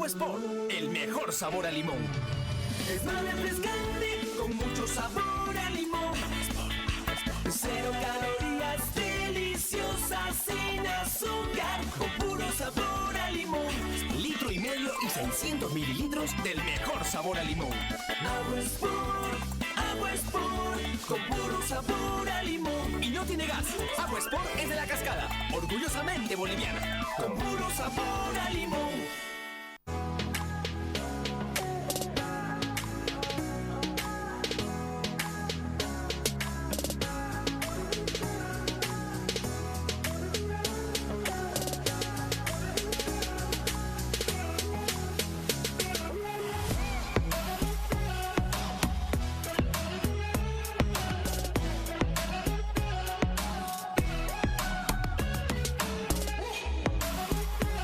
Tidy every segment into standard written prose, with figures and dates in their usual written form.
Agua Sport, el mejor sabor a limón. Es más refrescante, con mucho sabor a limón. Cero calorías, deliciosas, sin azúcar, con puro sabor a limón. 1,5 litros y 600 mililitros del mejor sabor a limón. Agua Sport, con puro sabor a limón. Y no tiene gas. Agua Sport es de La Cascada, orgullosamente boliviana. Con puro sabor a limón.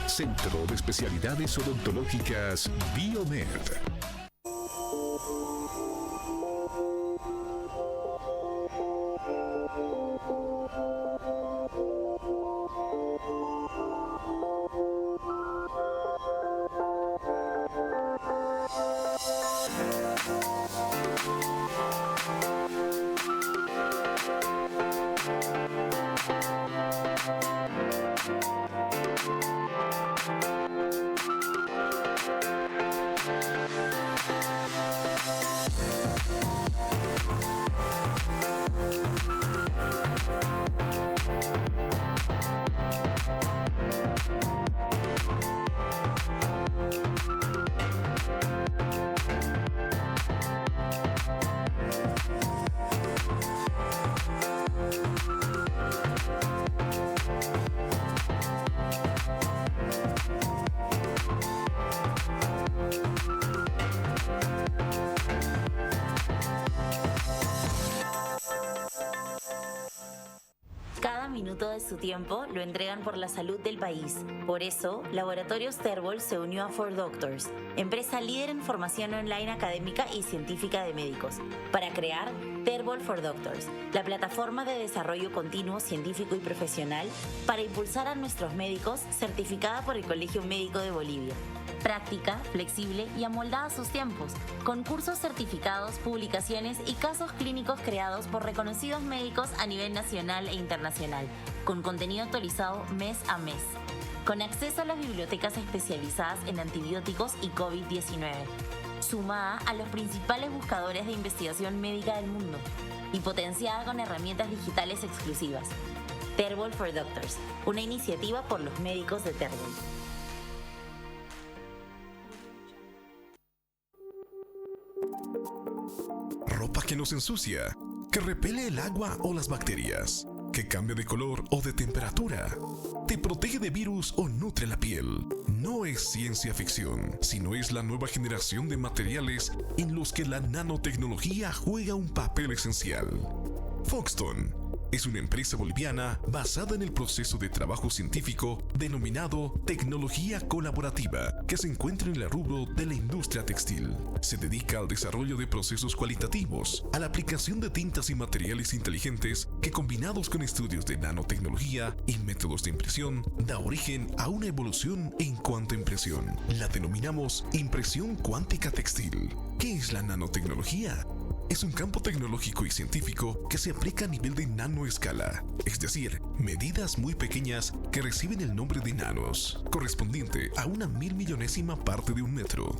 Centro de Especialidades Odontológicas Biomed. Cada minuto de su tiempo lo entregan por la salud del país. Por eso, Laboratorios Terbol se unió a 4Doctors, empresa líder en formación online académica y científica de médicos, para crear Terbol 4Doctors, la plataforma de desarrollo continuo científico y profesional para impulsar a nuestros médicos, certificada por el Colegio Médico de Bolivia. Práctica, flexible y amoldada a sus tiempos, con cursos certificados, publicaciones y casos clínicos creados por reconocidos médicos a nivel nacional e internacional, con contenido actualizado mes a mes, con acceso a las bibliotecas especializadas en antibióticos y COVID-19, sumada a los principales buscadores de investigación médica del mundo y potenciada con herramientas digitales exclusivas. Terbol 4Doctors, una iniciativa por los médicos de Terbol. Ropa que nos ensucia, que repele el agua o las bacterias, que cambia de color o de temperatura, te protege de virus o nutre la piel. No es ciencia ficción, sino es la nueva generación de materiales en los que la nanotecnología juega un papel esencial. Foxton es una empresa boliviana basada en el proceso de trabajo científico denominado tecnología colaborativa, que se encuentra en el rubro de la industria textil. Se dedica al desarrollo de procesos cualitativos, a la aplicación de tintas y materiales inteligentes que, combinados con estudios de nanotecnología y métodos de impresión, da origen a una evolución en cuanto a impresión. La denominamos impresión cuántica textil. ¿Qué es la nanotecnología? Es un campo tecnológico y científico que se aplica a nivel de nanoescala, es decir, medidas muy pequeñas que reciben el nombre de nanos, correspondiente a una 1.000.000ª parte de un metro.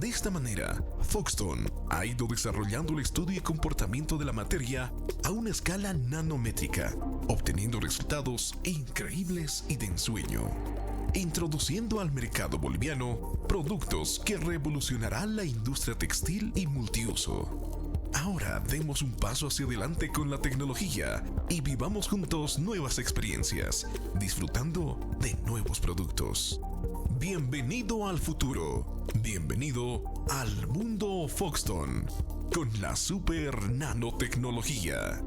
De esta manera, Foxton ha ido desarrollando el estudio y comportamiento de la materia a una escala nanométrica, obteniendo resultados increíbles y de ensueño, introduciendo al mercado boliviano productos que revolucionarán la industria textil y multiuso. Ahora demos un paso hacia adelante con la tecnología y vivamos juntos nuevas experiencias, disfrutando de nuevos productos. Bienvenido al futuro. Bienvenido al mundo Foxton con la super nanotecnología.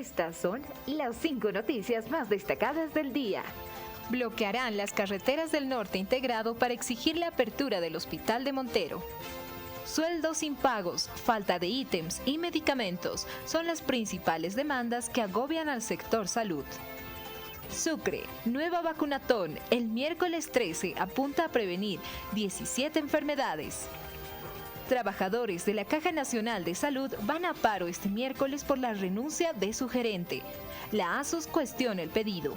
Estas son las 5 noticias más destacadas del día. Bloquearán las carreteras del norte integrado para exigir la apertura del hospital de Montero. Sueldos impagos, falta de ítems y medicamentos son las principales demandas que agobian al sector salud. Sucre, nueva vacunatón, el miércoles 13 apunta a prevenir 17 enfermedades. Trabajadores de la Caja Nacional de Salud van a paro este miércoles por la renuncia de su gerente. La ASUS cuestiona el pedido.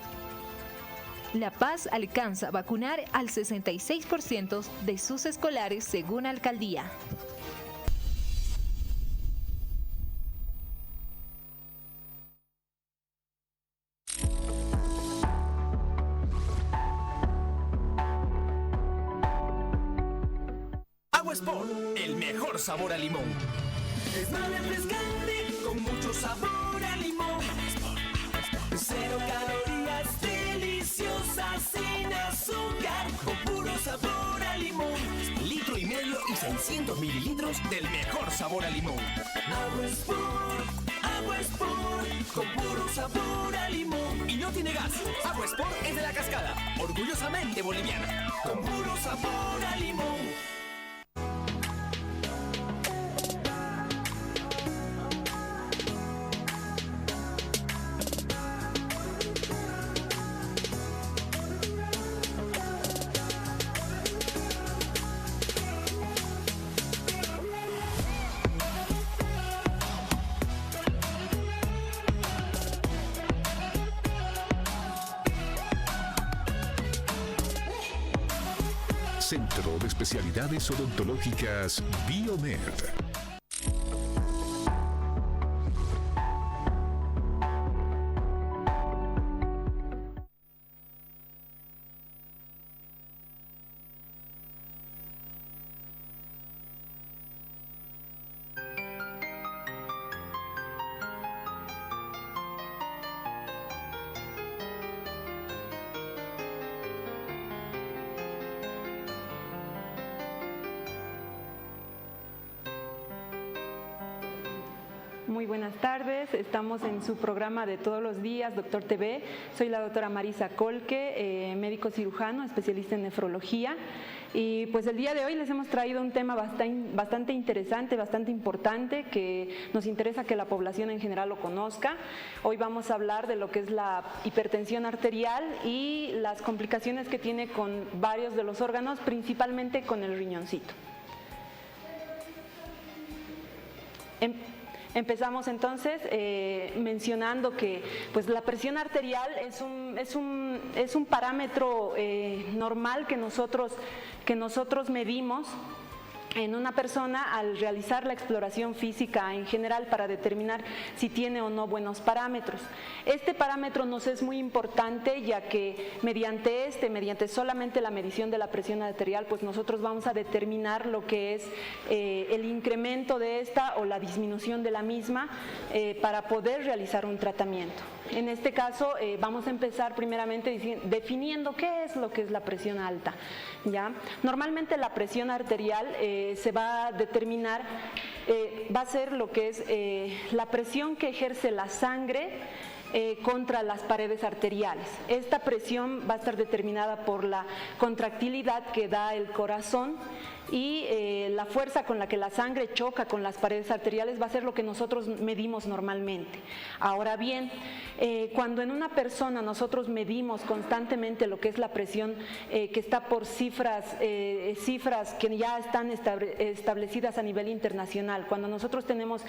La Paz alcanza a vacunar al 66% de sus escolares según alcaldía. Agua Sport, el mejor sabor a limón. Es más refrescante con mucho sabor a limón. Cero calorías, deliciosas, sin azúcar, con puro sabor a limón. Litro y medio y 600 mililitros del mejor sabor a limón. Agua Sport, con puro sabor a limón. Y no tiene gas. Agua Sport es de La Cascada, orgullosamente boliviana. Con puro sabor a limón. Centro de Especialidades Odontológicas Biomed. Muy buenas tardes, estamos en su programa de todos los días, Doctor TV. Soy la doctora Marisa Colque, médico cirujano, especialista en nefrología. Y pues el día de hoy les hemos traído un tema bastante interesante, bastante importante, que nos interesa que la población en general lo conozca. Hoy vamos a hablar de lo que es la hipertensión arterial y las complicaciones que tiene con varios de los órganos, principalmente con el riñoncito. Empezamos entonces mencionando que pues, la presión arterial es un parámetro normal que nosotros medimos en una persona al realizar la exploración física en general para determinar si tiene o no buenos parámetros. Este parámetro nos es muy importante ya que mediante solamente la medición de la presión arterial, pues nosotros vamos a determinar lo que es el incremento de esta o la disminución de la misma para poder realizar un tratamiento. En este caso vamos a empezar primeramente definiendo qué es lo que es la presión alta. ¿Ya? Normalmente la presión arterial se va a determinar, va a ser lo que es la presión que ejerce la sangre contra las paredes arteriales. Esta presión va a estar determinada por la contractilidad que da el corazón y la fuerza con la que la sangre choca con las paredes arteriales va a ser lo que nosotros medimos normalmente. Ahora bien, cuando en una persona nosotros medimos constantemente lo que es la presión que está por cifras que ya están establecidas a nivel internacional, cuando nosotros tenemos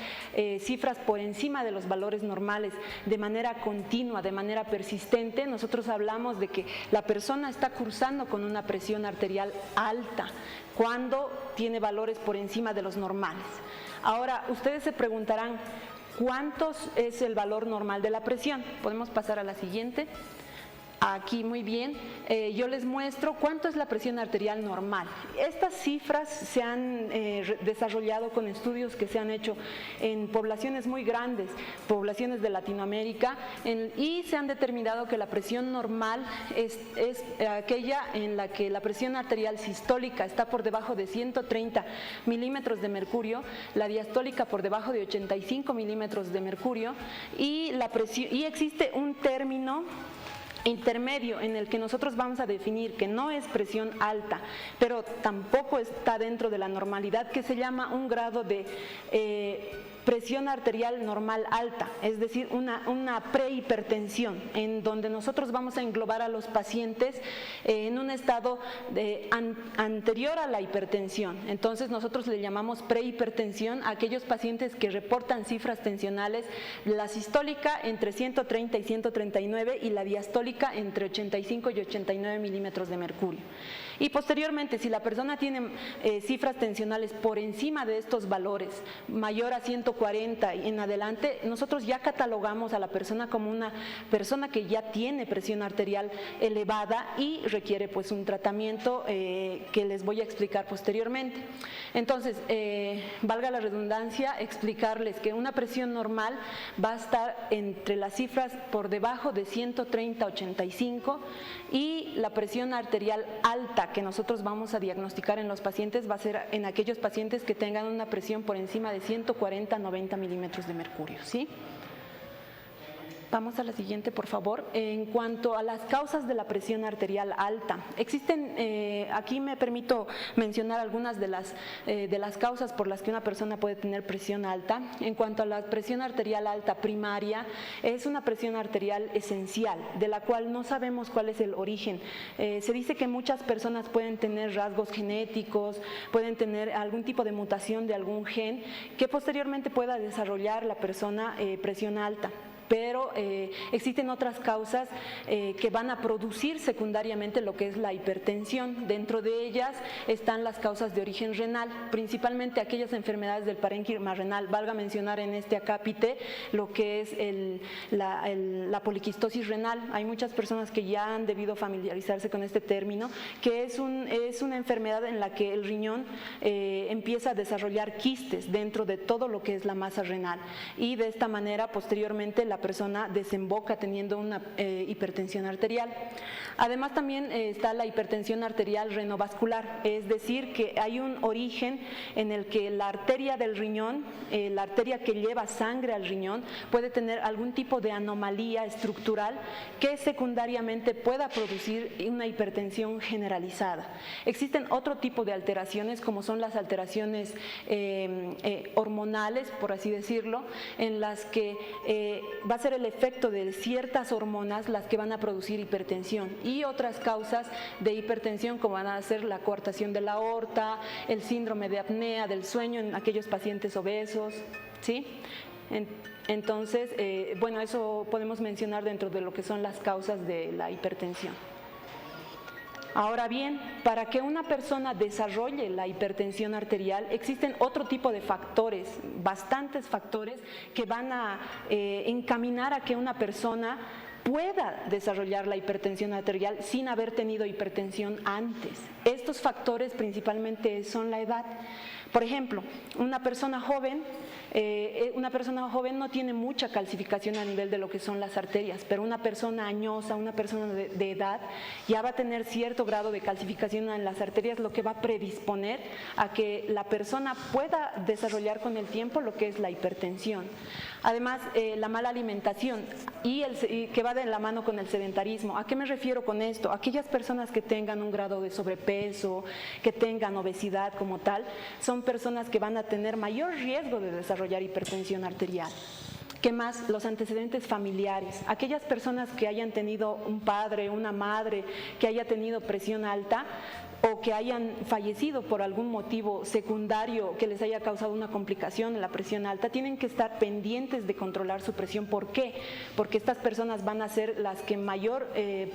cifras por encima de los valores normales de manera continua, de manera persistente, nosotros hablamos de que la persona está cursando con una presión arterial alta cuando tiene valores por encima de los normales. Ahora, ustedes se preguntarán, ¿cuántos es el valor normal de la presión? Podemos pasar a la siguiente. Aquí muy bien, yo les muestro cuánto es la presión arterial normal. Estas cifras se han desarrollado con estudios que se han hecho en poblaciones muy grandes, poblaciones de Latinoamérica, y se han determinado que la presión normal es aquella en la que la presión arterial sistólica está por debajo de 130 milímetros de mercurio, la diastólica por debajo de 85 milímetros de mercurio, y existe un término intermedio en el que nosotros vamos a definir que no es presión alta, pero tampoco está dentro de la normalidad, que se llama un grado de presión arterial normal alta, es decir, una prehipertensión, en donde nosotros vamos a englobar a los pacientes en un estado anterior a la hipertensión. Entonces nosotros le llamamos prehipertensión a aquellos pacientes que reportan cifras tensionales, la sistólica entre 130 y 139 y la diastólica entre 85 y 89 milímetros de mercurio. Y posteriormente, si la persona tiene cifras tensionales por encima de estos valores, mayor a 140 y en adelante, nosotros ya catalogamos a la persona como una persona que ya tiene presión arterial elevada y requiere pues un tratamiento que les voy a explicar posteriormente. Entonces, valga la redundancia, explicarles que una presión normal va a estar entre las cifras por debajo de 130-85 y la presión arterial alta que nosotros vamos a diagnosticar en los pacientes va a ser en aquellos pacientes que tengan una presión por encima de 140-90 milímetros de mercurio, ¿sí? Vamos a la siguiente, por favor. En cuanto a las causas de la presión arterial alta, existen, aquí me permito mencionar algunas de las causas por las que una persona puede tener presión alta. En cuanto a la presión arterial alta primaria, es una presión arterial esencial, de la cual no sabemos cuál es el origen. Se dice que muchas personas pueden tener rasgos genéticos, pueden tener algún tipo de mutación de algún gen que posteriormente pueda desarrollar la persona presión alta. Pero existen otras causas que van a producir secundariamente lo que es la hipertensión. Dentro de ellas están las causas de origen renal, principalmente aquellas enfermedades del parénquima renal. Valga mencionar en este acápite lo que es la poliquistosis renal. Hay muchas personas que ya han debido familiarizarse con este término, que es una enfermedad en la que el riñón empieza a desarrollar quistes dentro de todo lo que es la masa renal, y de esta manera posteriormente la persona desemboca teniendo una hipertensión arterial. Además también está la hipertensión arterial renovascular, es decir, que hay un origen en el que la arteria del riñón, la arteria que lleva sangre al riñón, puede tener algún tipo de anomalía estructural que secundariamente pueda producir una hipertensión generalizada. Existen otro tipo de alteraciones, como son las alteraciones hormonales, por así decirlo, en las que va a ser el efecto de ciertas hormonas las que van a producir hipertensión, y otras causas de hipertensión como van a ser la coartación de la aorta, el síndrome de apnea del sueño en aquellos pacientes obesos, ¿sí? Entonces, bueno, eso podemos mencionar dentro de lo que son las causas de la hipertensión. Ahora bien, para que una persona desarrolle la hipertensión arterial, existen otro tipo de factores, bastantes factores que van a encaminar a que una persona pueda desarrollar la hipertensión arterial sin haber tenido hipertensión antes. Estos factores principalmente son la edad. Por ejemplo, una persona joven no tiene mucha calcificación a nivel de lo que son las arterias, pero una persona añosa, una persona de edad, ya va a tener cierto grado de calcificación en las arterias, lo que va a predisponer a que la persona pueda desarrollar con el tiempo lo que es la hipertensión. Además, la mala alimentación y que va de la mano con el sedentarismo. ¿A qué me refiero con esto? Aquellas personas que tengan un grado de sobrepeso, que tengan obesidad como tal, son personas que van a tener mayor riesgo de desarrollar hipertensión arterial. ¿Qué más? Los antecedentes familiares. Aquellas personas que hayan tenido un padre, una madre que haya tenido presión alta, o que hayan fallecido por algún motivo secundario que les haya causado una complicación en la presión alta, tienen que estar pendientes de controlar su presión. ¿Por qué? Porque estas personas van a ser las que mayor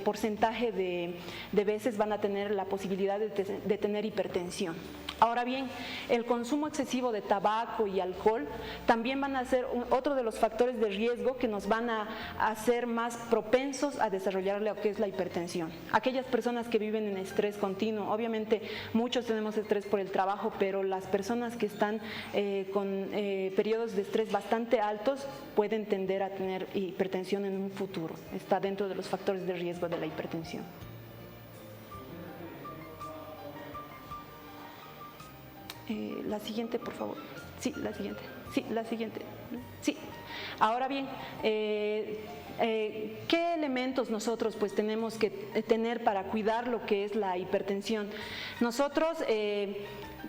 porcentaje de veces van a tener la posibilidad de tener hipertensión. Ahora bien, el consumo excesivo de tabaco y alcohol también van a ser otro de los factores de riesgo que nos van a hacer más propensos a desarrollar lo que es la hipertensión. Aquellas personas que viven en estrés continuo, obviamente muchos tenemos estrés por el trabajo, pero las personas que están con periodos de estrés bastante altos pueden tender a tener hipertensión en un futuro. Está dentro de los factores de riesgo de la hipertensión. La siguiente, por favor. Sí, la siguiente. Sí, la siguiente. Sí. Ahora bien, ¿qué elementos nosotros pues tenemos que tener para cuidar lo que es la hipertensión? Nosotros,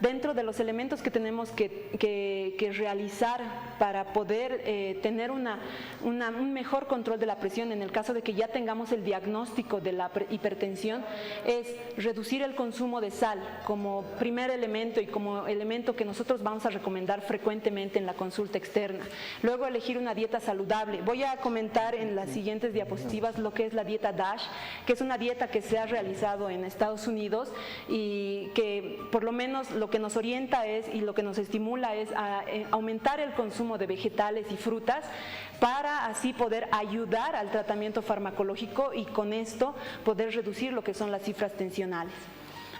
dentro de los elementos que tenemos que realizar para poder tener un mejor control de la presión en el caso de que ya tengamos el diagnóstico de la hipertensión, es reducir el consumo de sal como primer elemento y como elemento que nosotros vamos a recomendar frecuentemente en la consulta externa. Luego, elegir una dieta saludable. Voy a comentar en las siguientes diapositivas lo que es la dieta DASH, que es una dieta que se ha realizado en Estados Unidos y que por lo menos lo que nos orienta y lo que nos estimula es a aumentar el consumo de vegetales y frutas para así poder ayudar al tratamiento farmacológico y con esto poder reducir lo que son las cifras tensionales.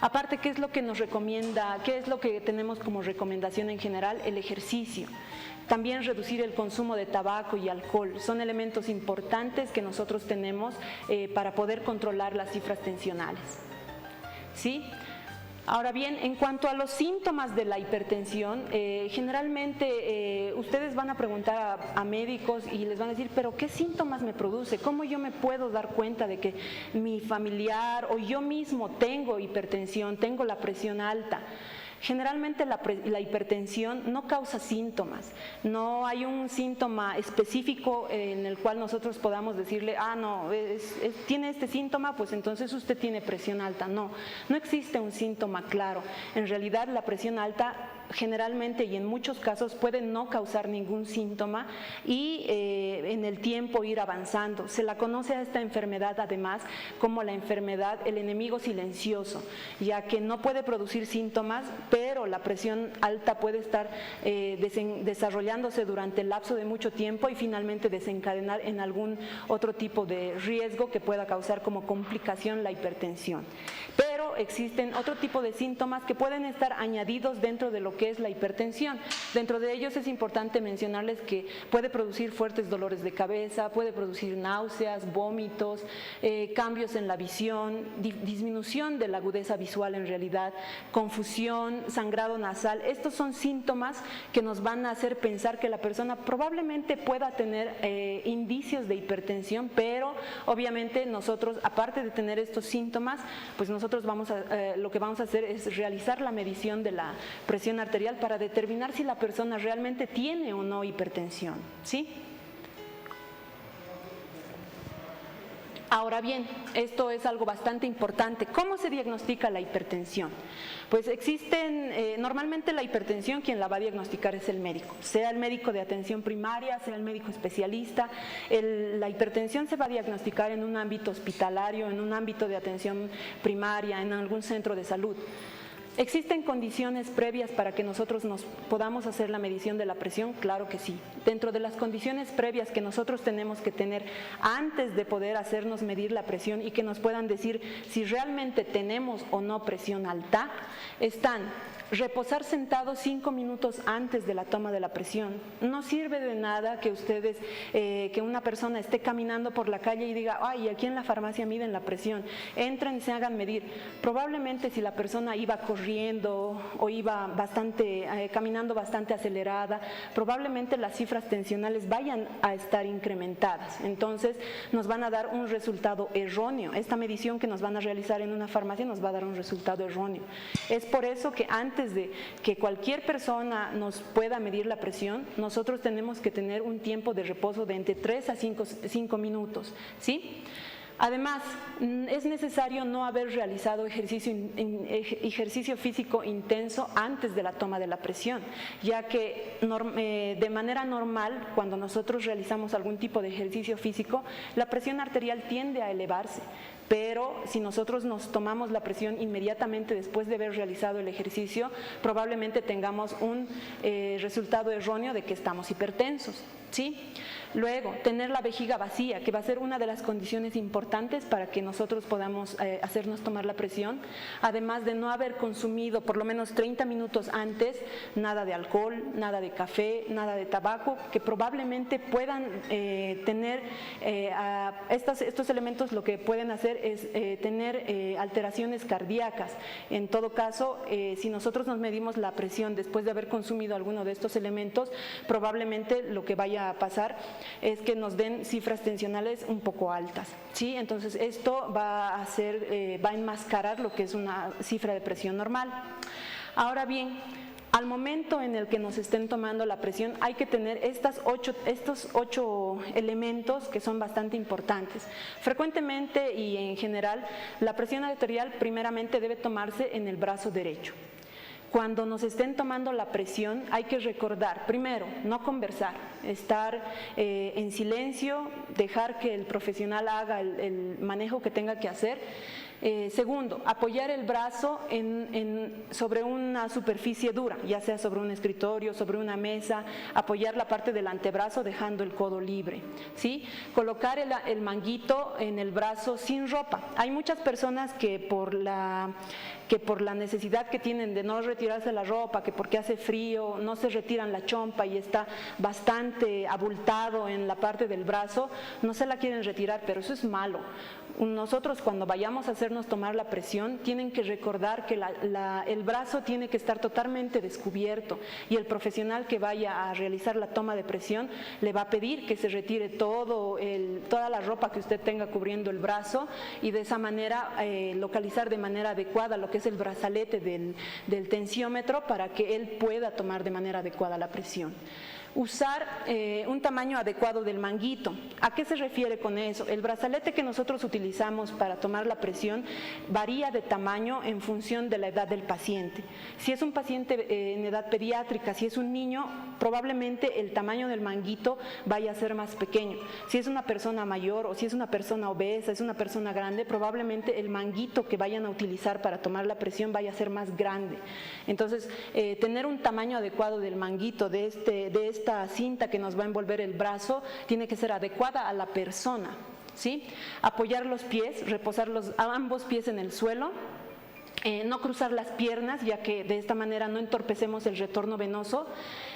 Aparte, ¿qué es lo que nos recomienda? ¿Qué es lo que tenemos como recomendación en general? El ejercicio. También reducir el consumo de tabaco y alcohol. Son elementos importantes que nosotros tenemos para poder controlar las cifras tensionales. ¿Sí? Ahora bien, en cuanto a los síntomas de la hipertensión, generalmente ustedes van a preguntar a médicos y les van a decir, pero ¿qué síntomas me produce? ¿Cómo yo me puedo dar cuenta de que mi familiar o yo mismo tengo hipertensión, tengo la presión alta? Generalmente la hipertensión no causa síntomas, no hay un síntoma específico en el cual nosotros podamos decirle, no, tiene este síntoma, pues entonces usted tiene presión alta. No existe un síntoma claro. En realidad la presión alta generalmente y en muchos casos puede no causar ningún síntoma y en el tiempo ir avanzando. Se la conoce a esta enfermedad además como la enfermedad, el enemigo silencioso, ya que no puede producir síntomas, pero la presión alta puede estar desarrollándose durante el lapso de mucho tiempo y finalmente desencadenar en algún otro tipo de riesgo que pueda causar como complicación la hipertensión. Pero existen otro tipo de síntomas que pueden estar añadidos dentro de lo que es la hipertensión. Dentro de ellos es importante mencionarles que puede producir fuertes dolores de cabeza, puede producir náuseas, vómitos, cambios en la visión, disminución de la agudeza visual en realidad, confusión, sangrado nasal. Estos son síntomas que nos van a hacer pensar que la persona probablemente pueda tener indicios de hipertensión, pero obviamente nosotros, aparte de tener estos síntomas, pues nosotros lo que vamos a hacer es realizar la medición de la presión arterial para determinar si la persona realmente tiene o no hipertensión, ¿sí? Ahora bien, esto es algo bastante importante. ¿Cómo se diagnostica la hipertensión? Pues normalmente la hipertensión quien la va a diagnosticar es el médico, sea el médico de atención primaria, sea el médico especialista. La hipertensión se va a diagnosticar en un ámbito hospitalario, en un ámbito de atención primaria, en algún centro de salud. ¿Existen condiciones previas para que nosotros nos podamos hacer la medición de la presión? Claro que sí. Dentro de las condiciones previas que nosotros tenemos que tener antes de poder hacernos medir la presión y que nos puedan decir si realmente tenemos o no presión alta, están reposar sentados 5 minutos antes de la toma de la presión. No sirve de nada que ustedes, que una persona esté caminando por la calle y diga, ay, aquí en la farmacia miden la presión, entren y se hagan medir. Probablemente si la persona iba corriendo o iba caminando bastante acelerada, probablemente las cifras tensionales vayan a estar incrementadas. Entonces nos van a dar un resultado erróneo. Esta medición que nos van a realizar en una farmacia nos va a dar un resultado erróneo. Es por eso que antes de que cualquier persona nos pueda medir la presión, nosotros tenemos que tener un tiempo de reposo de entre 3 a 5 minutos, ¿sí? Además, es necesario no haber realizado ejercicio físico intenso antes de la toma de la presión, ya que de manera normal, cuando nosotros realizamos algún tipo de ejercicio físico, la presión arterial tiende a elevarse. Pero si nosotros nos tomamos la presión inmediatamente después de haber realizado el ejercicio, probablemente tengamos un resultado erróneo de que estamos hipertensos, ¿sí? Luego, tener la vejiga vacía, que va a ser una de las condiciones importantes para que nosotros podamos hacernos tomar la presión, además de no haber consumido por lo menos 30 minutos antes nada de alcohol, nada de café, nada de tabaco, que probablemente puedan tener, estos elementos lo que pueden hacer es tener alteraciones cardíacas. En todo caso, si nosotros nos medimos la presión después de haber consumido alguno de estos elementos, probablemente lo que vaya a pasar es que nos den cifras tensionales un poco altas, ¿sí? Entonces esto va a enmascarar lo que es una cifra de presión normal. Ahora bien, al momento en el que nos estén tomando la presión hay que tener estos ocho elementos que son bastante importantes. Frecuentemente y en general, la presión arterial primeramente debe tomarse en el brazo derecho. Cuando nos estén tomando la presión hay que recordar, primero, no conversar, estar en silencio, dejar que el profesional haga el manejo que tenga que hacer. Segundo, apoyar el brazo sobre una superficie dura, ya sea sobre un escritorio, sobre una mesa, apoyar la parte del antebrazo dejando el codo libre, ¿sí? Colocar el manguito en el brazo sin ropa. Hay muchas personas que por la necesidad que tienen de no retirarse la ropa, que porque hace frío, no se retiran la chompa y está bastante abultado en la parte del brazo, no se la quieren retirar, pero eso es malo. Nosotros cuando vayamos a hacernos tomar la presión, tienen que recordar que el brazo tiene que estar totalmente descubierto y el profesional que vaya a realizar la toma de presión le va a pedir que se retire toda la ropa que usted tenga cubriendo el brazo y de esa manera localizar de manera adecuada lo que es el brazalete del tensiómetro para que él pueda tomar de manera adecuada la presión. Usar un tamaño adecuado del manguito. ¿A qué se refiere con eso? El brazalete que nosotros utilizamos para tomar la presión varía de tamaño en función de la edad del paciente. Si es un paciente en edad pediátrica, si es un niño, probablemente el tamaño del manguito vaya a ser más pequeño. Si es una persona mayor o si es una persona obesa, es una persona grande, probablemente el manguito que vayan a utilizar para tomar la presión vaya a ser más grande. Entonces, tener un tamaño adecuado del manguito, de esta cinta que nos va a envolver el brazo, tiene que ser adecuada a la persona, ¿sí? Apoyar los pies, reposar ambos pies en el suelo. No cruzar las piernas, ya que de esta manera no entorpecemos el retorno venoso.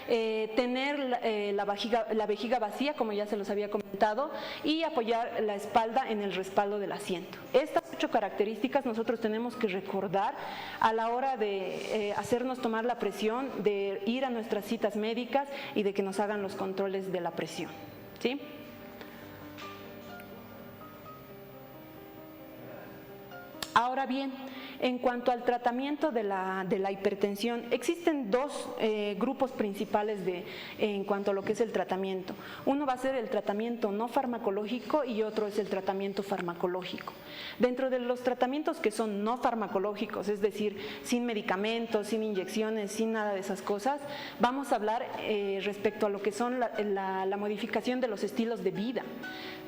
Tener la vejiga vacía, como ya se los había comentado, y apoyar la espalda en el respaldo del asiento. Estas 8 características nosotros tenemos que recordar a la hora de hacernos tomar la presión, de ir a nuestras citas médicas y de que nos hagan los controles de la presión, ¿sí? Ahora bien, en cuanto al tratamiento de la hipertensión, existen dos grupos principales en cuanto a lo que es el tratamiento. Uno va a ser el tratamiento no farmacológico y otro es el tratamiento farmacológico. Dentro de los tratamientos que son no farmacológicos, es decir, sin medicamentos, sin inyecciones, sin nada de esas cosas, vamos a hablar respecto a lo que son la modificación de los estilos de vida.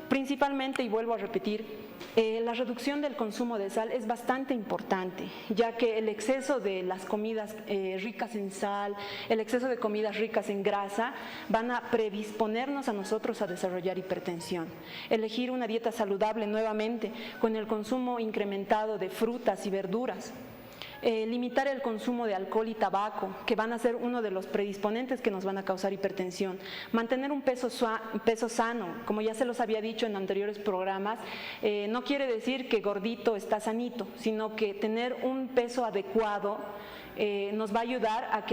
Principalmente, y vuelvo a repetir, la reducción del consumo de sal es bastante importante, ya que el exceso de las comidas ricas en sal, el exceso de comidas ricas en grasa, van a predisponernos a nosotros a desarrollar hipertensión. Elegir una dieta saludable nuevamente, con el consumo incrementado de frutas y verduras. Limitar el consumo de alcohol y tabaco, que van a ser uno de los predisponentes que nos van a causar hipertensión. Mantener un peso sano, como ya se los había dicho en anteriores programas, no quiere decir que gordito está sanito, sino que tener un peso adecuado nos va a ayudar a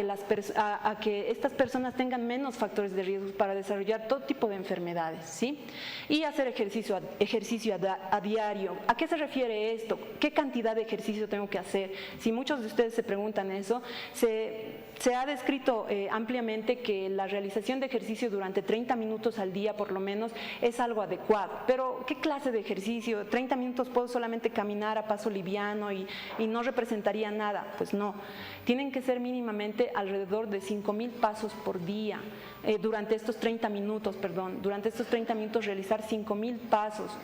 que estas personas tengan menos factores de riesgo para desarrollar todo tipo de enfermedades, ¿sí? Y hacer ejercicio a diario. ¿A qué se refiere esto? ¿Qué cantidad de ejercicio tengo que hacer? Si muchos de ustedes se preguntan eso, Se ha descrito ampliamente que la realización de ejercicio durante 30 minutos al día por lo menos es algo adecuado, pero ¿qué clase de ejercicio? 30 minutos puedo solamente caminar a paso liviano y no representaría nada. Pues no, tienen que ser mínimamente alrededor de 5.000 pasos por día. Durante estos 30 minutos realizar 5.000 pasos.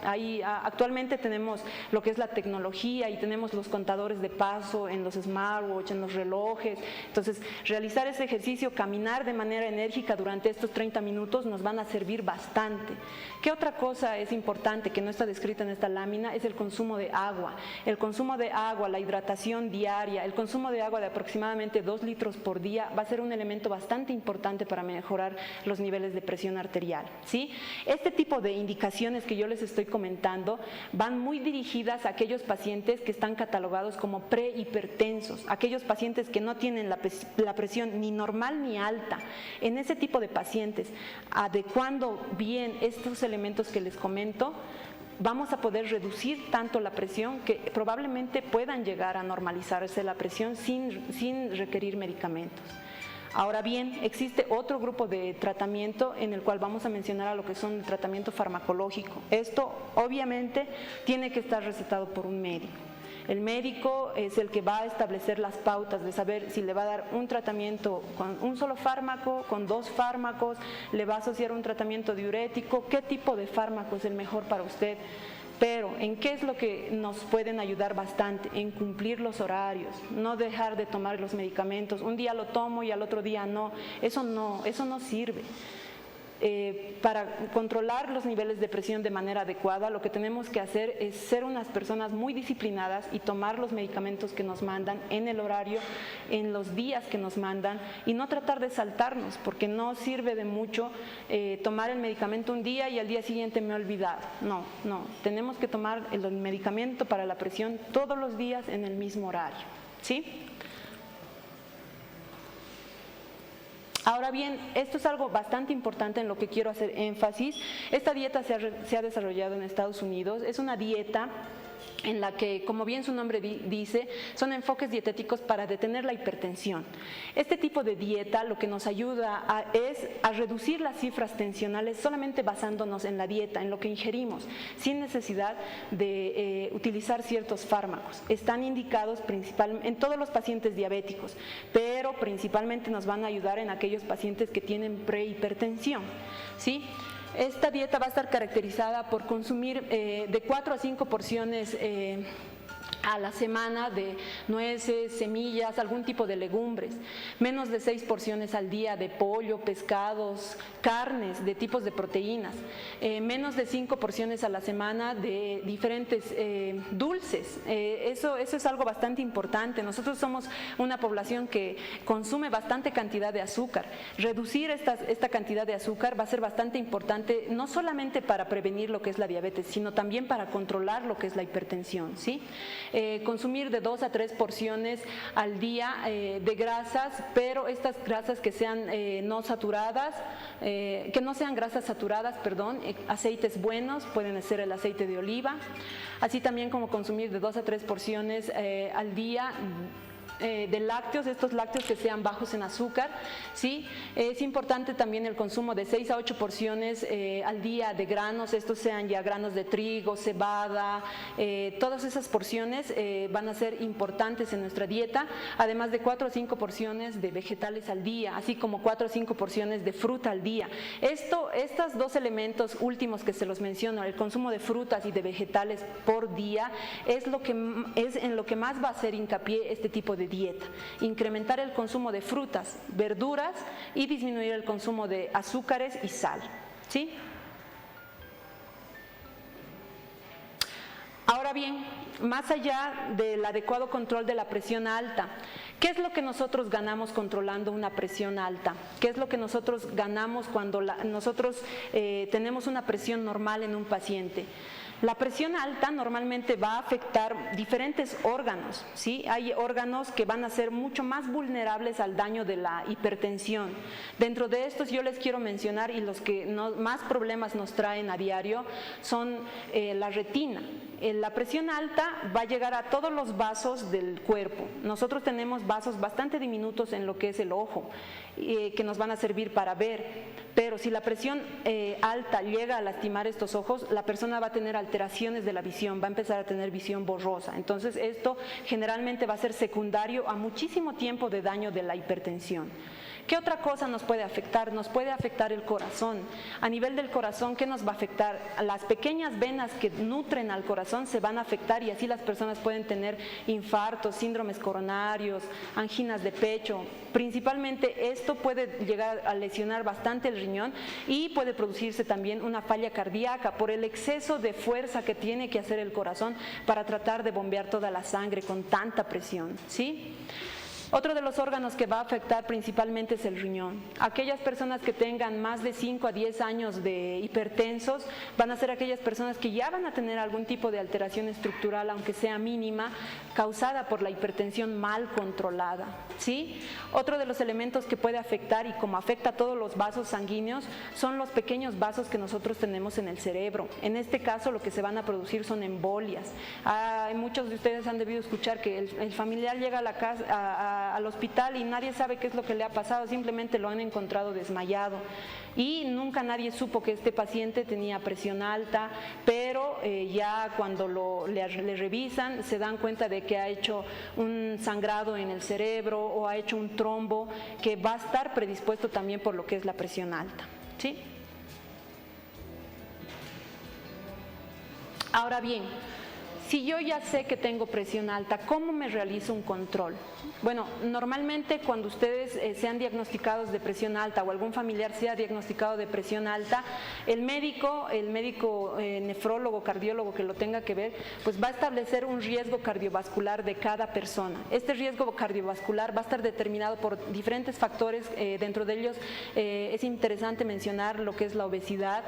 Actualmente tenemos lo que es la tecnología y tenemos los contadores de paso en los smartwatch, en los relojes. Entonces, realizar ese ejercicio, caminar de manera enérgica durante estos 30 minutos nos van a servir bastante. ¿Qué otra cosa es importante que no está descrita en esta lámina? Es el consumo de agua. El consumo de agua, la hidratación diaria, el consumo de agua de aproximadamente 2 litros por día va a ser un elemento bastante importante para mejorar los niveles de presión arterial, ¿sí? Este tipo de indicaciones que yo les estoy comentando van muy dirigidas a aquellos pacientes que están catalogados como prehipertensos, aquellos pacientes que no tienen la presión ni normal ni alta. En ese tipo de pacientes, adecuando bien estos elementos que les comento, vamos a poder reducir tanto la presión que probablemente puedan llegar a normalizarse la presión sin requerir medicamentos. Ahora bien, existe otro grupo de tratamiento en el cual vamos a mencionar a lo que son el tratamiento farmacológico. Esto obviamente tiene que estar recetado por un médico. El médico es el que va a establecer las pautas de saber si le va a dar un tratamiento con un solo fármaco, con 2 fármacos, le va a asociar un tratamiento diurético, qué tipo de fármaco es el mejor para usted. Pero, ¿en qué es lo que nos pueden ayudar bastante? En cumplir los horarios, no dejar de tomar los medicamentos. Un día lo tomo y al otro día no. Eso no sirve. Para controlar los niveles de presión de manera adecuada, lo que tenemos que hacer es ser unas personas muy disciplinadas y tomar los medicamentos que nos mandan en el horario, en los días que nos mandan, y no tratar de saltarnos, porque no sirve de mucho tomar el medicamento un día y al día siguiente me he olvidado. No, tenemos que tomar el medicamento para la presión todos los días en el mismo horario, ¿sí? Ahora bien, esto es algo bastante importante en lo que quiero hacer énfasis. Esta dieta se ha desarrollado en Estados Unidos. Es una dieta en la que, como bien su nombre dice, son enfoques dietéticos para detener la hipertensión. Este tipo de dieta lo que nos ayuda es a reducir las cifras tensionales solamente basándonos en la dieta, en lo que ingerimos, sin necesidad de utilizar ciertos fármacos. Están indicados principalmente en todos los pacientes diabéticos, pero principalmente nos van a ayudar en aquellos pacientes que tienen prehipertensión, ¿sí? Esta dieta va a estar caracterizada por consumir de 4 a 5 porciones a la semana de nueces, semillas, algún tipo de legumbres, menos de 6 porciones al día de pollo, pescados, carnes, de tipos de proteínas, menos de 5 porciones a la semana de diferentes dulces. Eso es algo bastante importante. Nosotros somos una población que consume bastante cantidad de azúcar. Reducir esta cantidad de azúcar va a ser bastante importante, no solamente para prevenir lo que es la diabetes, sino también para controlar lo que es la hipertensión, ¿sí? Consumir de 2 a 3 porciones al día de grasas, pero estas grasas que sean no saturadas, que no sean grasas saturadas, perdón, aceites buenos, pueden ser el aceite de oliva, así también como consumir de 2 a 3 porciones al día de lácteos, estos lácteos que sean bajos en azúcar, ¿sí? Es importante también el consumo de 6 a 8 porciones al día de granos, estos sean ya granos de trigo, cebada, todas esas porciones van a ser importantes en nuestra dieta, además de 4 a 5 porciones de vegetales al día, así como 4 a 5 porciones de fruta al día. Estos dos elementos últimos que se los menciono, el consumo de frutas y de vegetales por día, es en lo que más va a hacer hincapié este tipo de dieta. Incrementar el consumo de frutas, verduras y disminuir el consumo de azúcares y sal, ¿sí? Ahora bien, más allá del adecuado control de la presión alta, ¿qué es lo que nosotros ganamos controlando una presión alta? ¿Qué es lo que nosotros ganamos cuando nosotros tenemos una presión normal en un paciente? La presión alta normalmente va a afectar diferentes órganos, ¿sí? Hay órganos que van a ser mucho más vulnerables al daño de la hipertensión. Dentro de estos yo les quiero mencionar, y los que más problemas nos traen a diario, son la retina. La presión alta va a llegar a todos los vasos del cuerpo. Nosotros tenemos vasos bastante diminutos en lo que es el ojo, que nos van a servir para ver, pero si la presión alta llega a lastimar estos ojos, la persona va a tener alteraciones de la visión, va a empezar a tener visión borrosa. Entonces esto generalmente va a ser secundario a muchísimo tiempo de daño de la hipertensión. ¿Qué otra cosa nos puede afectar? Nos puede afectar el corazón. A nivel del corazón, ¿qué nos va a afectar? Las pequeñas venas que nutren al corazón se van a afectar y así las personas pueden tener infartos, síndromes coronarios, anginas de pecho. Principalmente esto puede llegar a lesionar bastante el riñón y puede producirse también una falla cardíaca por el exceso de fuerza que tiene que hacer el corazón para tratar de bombear toda la sangre con tanta presión, ¿sí? Otro de los órganos que va a afectar principalmente es el riñón. Aquellas personas que tengan más de 5 a 10 años de hipertensos van a ser aquellas personas que ya van a tener algún tipo de alteración estructural, aunque sea mínima, causada por la hipertensión mal controlada, ¿sí? Otro de los elementos que puede afectar, y como afecta a todos los vasos sanguíneos, son los pequeños vasos que nosotros tenemos en el cerebro. En este caso lo que se van a producir son embolias. Muchos de ustedes han debido escuchar que el familiar llega a la casa, al hospital y nadie sabe qué es lo que le ha pasado, simplemente lo han encontrado desmayado y nunca nadie supo que este paciente tenía presión alta, pero ya cuando le revisan se dan cuenta de que ha hecho un sangrado en el cerebro o ha hecho un trombo que va a estar predispuesto también por lo que es la presión alta, ¿sí? Ahora bien, si yo ya sé que tengo presión alta, ¿cómo me realizo un control? Bueno, normalmente cuando ustedes sean diagnosticados de presión alta o algún familiar sea diagnosticado de presión alta, el médico nefrólogo, cardiólogo que lo tenga que ver, pues va a establecer un riesgo cardiovascular de cada persona. Este riesgo cardiovascular va a estar determinado por diferentes factores, dentro de ellos es interesante mencionar lo que es la obesidad.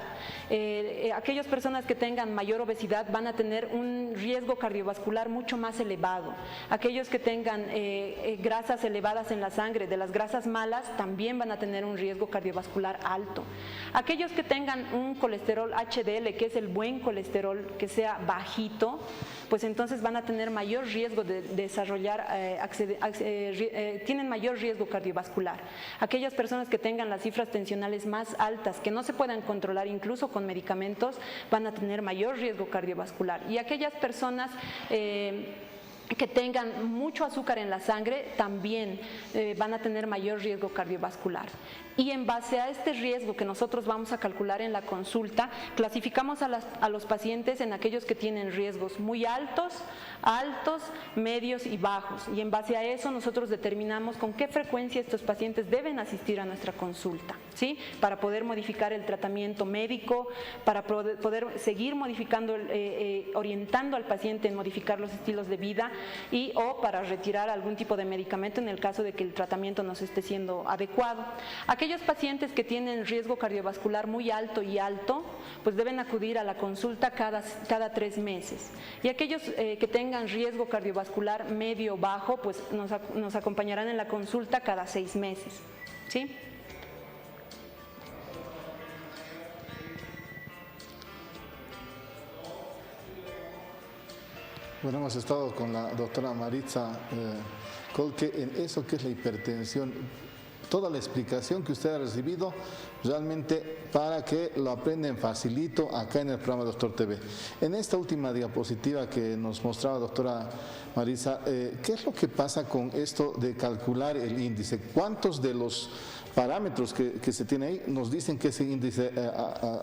Aquellas personas que tengan mayor obesidad van a tener un riesgo cardiovascular mucho más elevado. Aquellos que tengan grasas elevadas en la sangre, de las grasas malas, también van a tener un riesgo cardiovascular alto. Aquellos que tengan un colesterol HDL, que es el buen colesterol, que sea bajito, pues entonces van a tener mayor riesgo de desarrollar, tienen mayor riesgo cardiovascular. Aquellas personas que tengan las cifras tensionales más altas, que no se puedan controlar incluso con medicamentos, van a tener mayor riesgo cardiovascular. Y aquellas personas que tengan mucho azúcar en la sangre también van a tener mayor riesgo cardiovascular. Y en base a este riesgo que nosotros vamos a calcular en la consulta, clasificamos a los pacientes en aquellos que tienen riesgos muy altos, medios y bajos. Y en base a eso nosotros determinamos con qué frecuencia estos pacientes deben asistir a nuestra consulta, ¿sí? Para poder modificar el tratamiento médico, para poder seguir modificando, orientando al paciente en modificar los estilos de vida o para retirar algún tipo de medicamento en el caso de que el tratamiento no se esté siendo adecuado. Aquellos pacientes que tienen riesgo cardiovascular muy alto, pues deben acudir a la consulta cada 3 meses. Y aquellos que tengan riesgo cardiovascular medio o bajo, pues nos acompañarán en la consulta cada 6 meses, ¿sí? Bueno, hemos estado con la doctora Maritza Kolke en eso que es la hipertensión. Toda la explicación que usted ha recibido realmente para que lo aprendan facilito acá en el programa Doctor TV. En esta última diapositiva que nos mostraba doctora Maritza, ¿qué es lo que pasa con esto de calcular el índice? ¿Cuántos de los parámetros que se tiene ahí nos dicen que ese índice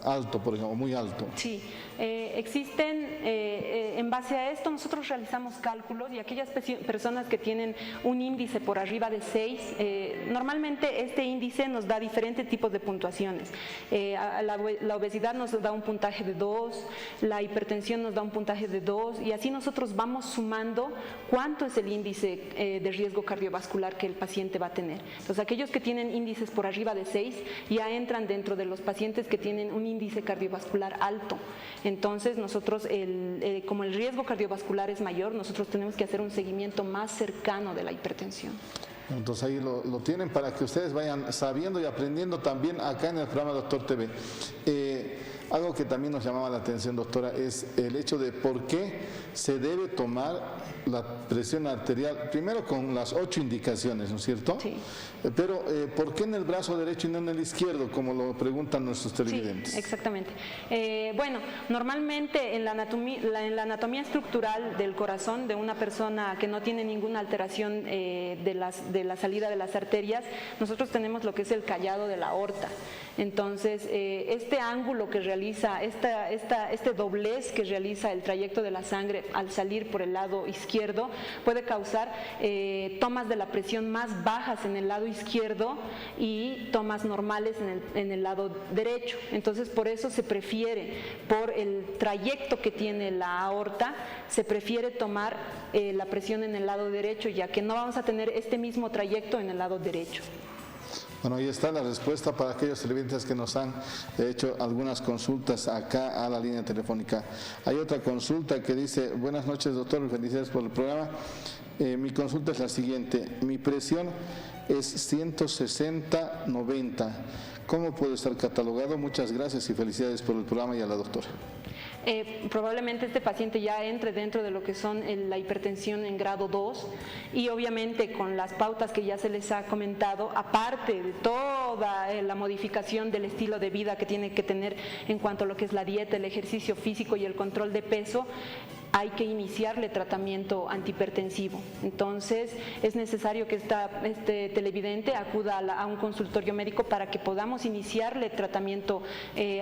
alto, por ejemplo, muy alto? Sí, existen, en base a esto nosotros realizamos cálculos y aquellas personas que tienen un índice por arriba de 6, normalmente este índice nos da diferentes tipos de puntuaciones. La obesidad nos da un puntaje de 2, la hipertensión nos da un puntaje de 2 y así nosotros vamos sumando cuánto es el índice de riesgo cardiovascular que el paciente va a tener. Entonces aquellos que tienen índices por arriba de 6 ya entran dentro de los pacientes que tienen un índice cardiovascular alto. Entonces nosotros, como el riesgo cardiovascular es mayor, nosotros tenemos que hacer un seguimiento más cercano de la hipertensión. Entonces ahí lo tienen para que ustedes vayan sabiendo y aprendiendo también acá en el programa Doctor TV. algo que también nos llamaba la atención, doctora, es el hecho de por qué se debe tomar la presión arterial, primero con las 8 indicaciones, ¿no es cierto? Sí. Pero ¿por qué en el brazo derecho y no en el izquierdo, como lo preguntan nuestros televidentes? Sí, exactamente. Bueno, normalmente en la anatomía estructural del corazón de una persona que no tiene ninguna alteración de la salida de las arterias, nosotros tenemos lo que es el callado de la aorta. Entonces, este ángulo que realiza, este doblez que realiza el trayecto de la sangre al salir por el lado izquierdo puede causar tomas de la presión más bajas en el lado izquierdo y tomas normales en el lado derecho. Entonces, por eso se prefiere, por el trayecto que tiene la aorta, se prefiere tomar la presión en el lado derecho, ya que no vamos a tener este mismo trayecto en el lado derecho. Bueno, ahí está la respuesta para aquellos televidentes que nos han hecho algunas consultas acá a la línea telefónica. Hay otra consulta que dice: buenas noches, doctor, felicidades por el programa. Mi consulta es la siguiente: mi presión es 160/90. ¿Cómo puede estar catalogado? Muchas gracias y felicidades por el programa y a la doctora. Probablemente este paciente ya entre dentro de lo que son la hipertensión en grado 2 y obviamente con las pautas que ya se les ha comentado, aparte de toda la modificación del estilo de vida que tiene que tener en cuanto a lo que es la dieta, el ejercicio físico y el control de peso, hay que iniciarle tratamiento antihipertensivo. Entonces, es necesario que este televidente acuda a un consultorio médico para que podamos iniciarle tratamiento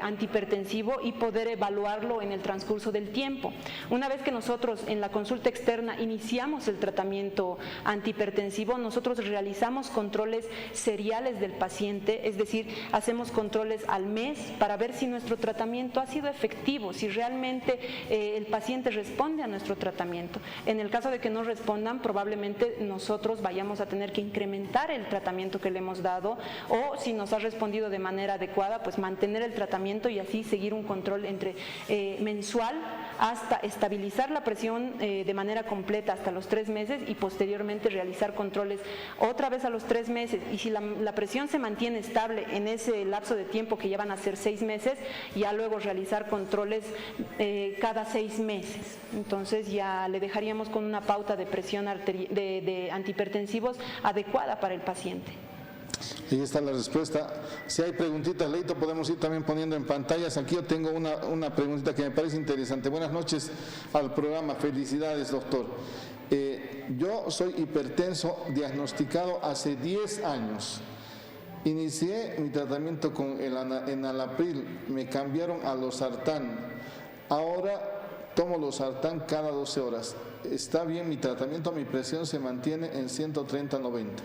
antihipertensivo y poder evaluarlo en el transcurso del tiempo. Una vez que nosotros en la consulta externa iniciamos el tratamiento antihipertensivo, nosotros realizamos controles seriales del paciente, es decir, hacemos controles al mes para ver si nuestro tratamiento ha sido efectivo, si realmente el paciente responde a nuestro tratamiento. En el caso de que no respondan, probablemente nosotros vayamos a tener que incrementar el tratamiento que le hemos dado, o si nos ha respondido de manera adecuada, pues mantener el tratamiento y así seguir un control mensual hasta estabilizar la presión de manera completa hasta los 3 meses y posteriormente realizar controles otra vez a los 3 meses. Y si la presión se mantiene estable en ese lapso de tiempo, que ya van a ser 6 meses, ya luego realizar controles cada 6 meses. Entonces ya le dejaríamos con una pauta de presión de antihipertensivos adecuada para el paciente. Ahí está la respuesta. Si hay preguntitas, Leito, podemos ir también poniendo en pantallas. Aquí yo tengo una preguntita que me parece interesante. Buenas noches al programa. Felicidades, doctor. Yo soy hipertenso, diagnosticado hace 10 años. Inicié mi tratamiento con el enalapril, me cambiaron a losartán. Ahora tomo losartán cada 12 horas. ¿Está bien mi tratamiento? Mi presión se mantiene en 130/90.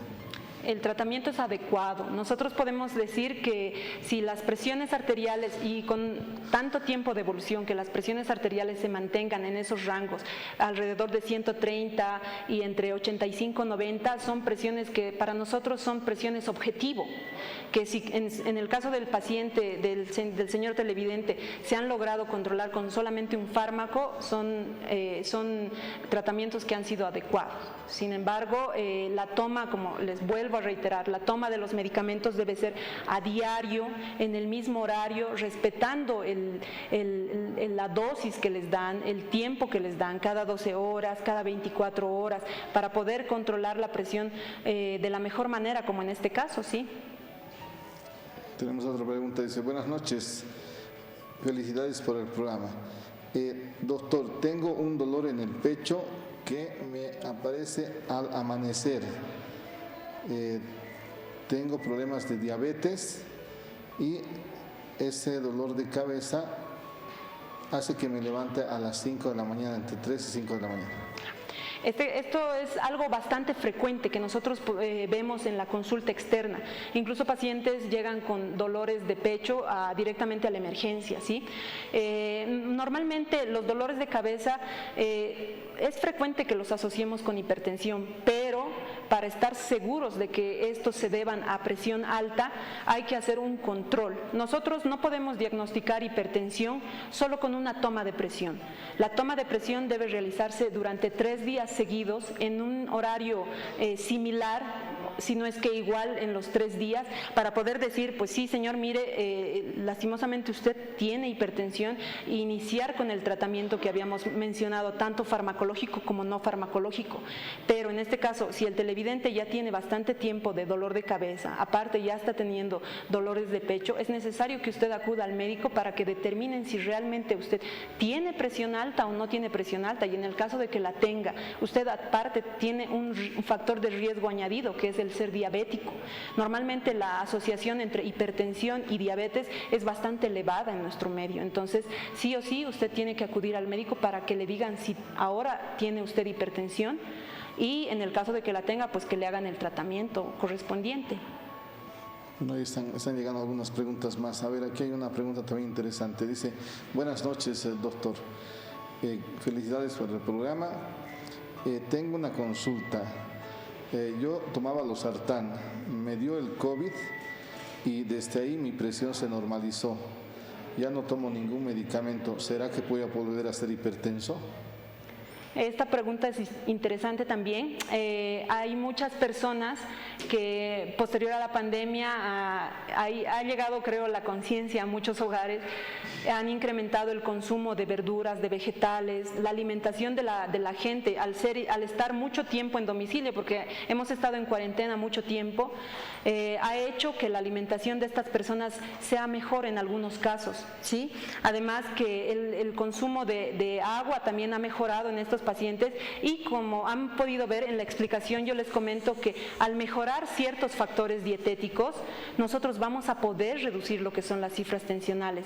El tratamiento es adecuado. Nosotros podemos decir que si las presiones arteriales, y con tanto tiempo de evolución, que las presiones arteriales se mantengan en esos rangos, alrededor de 130 y entre 85-90, son presiones que para nosotros son presiones objetivo, que si en el caso del paciente, del señor televidente, se han logrado controlar con solamente un fármaco, son tratamientos que han sido adecuados. Sin embargo, la toma, como les vuelvo a reiterar, la toma de los medicamentos debe ser a diario, en el mismo horario, respetando la dosis que les dan, el tiempo que les dan, cada 12 horas, cada 24 horas, para poder controlar la presión de la mejor manera, como en este caso, ¿sí? Tenemos otra pregunta, dice: buenas noches, felicidades por el programa. Doctor, tengo un dolor en el pecho que me aparece al amanecer. Tengo problemas de diabetes y ese dolor de cabeza hace que me levante a las 5 de la mañana, entre 3 y 5 de la mañana. Esto es algo bastante frecuente que nosotros vemos en la consulta externa. Incluso pacientes llegan con dolores de pecho directamente a la emergencia, ¿sí? Normalmente los dolores de cabeza es frecuente que los asociemos con hipertensión, pero para estar seguros de que estos se deban a presión alta, hay que hacer un control. Nosotros no podemos diagnosticar hipertensión solo con una toma de presión. La toma de presión debe realizarse durante 3 días seguidos en un horario similar, si no es que igual en los 3 días, para poder decir, pues sí, señor, mire, lastimosamente usted tiene hipertensión, e iniciar con el tratamiento que habíamos mencionado, tanto farmacológico como no farmacológico. Pero en este caso, si el televidente ya tiene bastante tiempo de dolor de cabeza, aparte ya está teniendo dolores de pecho, es necesario que usted acuda al médico para que determinen si realmente usted tiene presión alta o no tiene presión alta, y en el caso de que la tenga, usted aparte tiene un factor de riesgo añadido, que es el ser diabético. Normalmente la asociación entre hipertensión y diabetes es bastante elevada en nuestro medio, entonces sí o sí usted tiene que acudir al médico para que le digan si ahora tiene usted hipertensión, y en el caso de que la tenga, pues que le hagan el tratamiento correspondiente. Bueno, ahí están llegando algunas preguntas más. A ver, aquí hay una pregunta también interesante. Dice, buenas noches, doctor. Felicidades por el programa. Tengo una consulta. Yo tomaba losartán, me dio el COVID y desde ahí mi presión se normalizó. Ya no tomo ningún medicamento. ¿Será que voy a volver a ser hipertenso? Esta pregunta es interesante también. Hay muchas personas que posterior a la pandemia ha llegado, creo, la conciencia a muchos hogares, han incrementado el consumo de verduras, de vegetales, la alimentación de la gente al estar mucho tiempo en domicilio, porque hemos estado en cuarentena mucho tiempo, ha hecho que la alimentación de estas personas sea mejor en algunos casos, ¿sí? Además que el consumo de agua también ha mejorado en estos pacientes, y como han podido ver en la explicación, yo les comento que al mejorar ciertos factores dietéticos, nosotros vamos a poder reducir lo que son las cifras tensionales.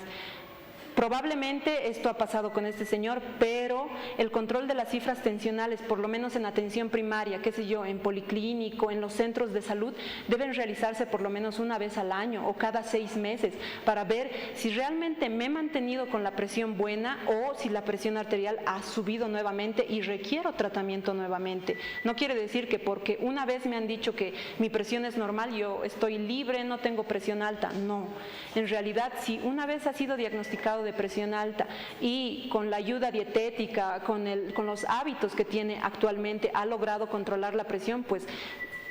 Probablemente esto ha pasado con este señor, pero el control de las cifras tensionales, por lo menos en atención primaria, qué sé yo, en policlínico, en los centros de salud, deben realizarse por lo menos una vez al año o cada 6 meses para ver si realmente me he mantenido con la presión buena o si la presión arterial ha subido nuevamente y requiero tratamiento nuevamente. No quiere decir que porque una vez me han dicho que mi presión es normal, yo estoy libre, no tengo presión alta. No, en realidad, si una vez ha sido diagnosticado de presión alta y con la ayuda dietética, con los hábitos que tiene actualmente, ha logrado controlar la presión, pues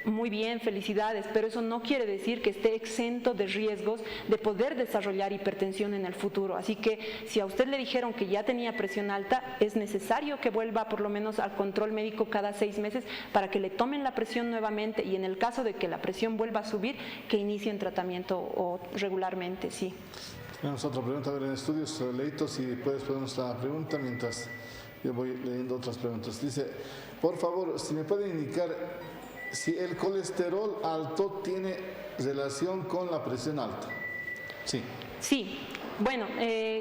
muy bien, felicidades, pero eso no quiere decir que esté exento de riesgos de poder desarrollar hipertensión en el futuro. Así que si a usted le dijeron que ya tenía presión alta, es necesario que vuelva por lo menos al control médico cada 6 meses para que le tomen la presión nuevamente, y en el caso de que la presión vuelva a subir, que inicien tratamiento regularmente, sí. Tenemos otra pregunta, a ver, en estudios, Leito, si puedes ponernos la pregunta mientras yo voy leyendo otras preguntas. Dice, por favor, si me puede indicar si el colesterol alto tiene relación con la presión alta. Sí. Sí. Bueno,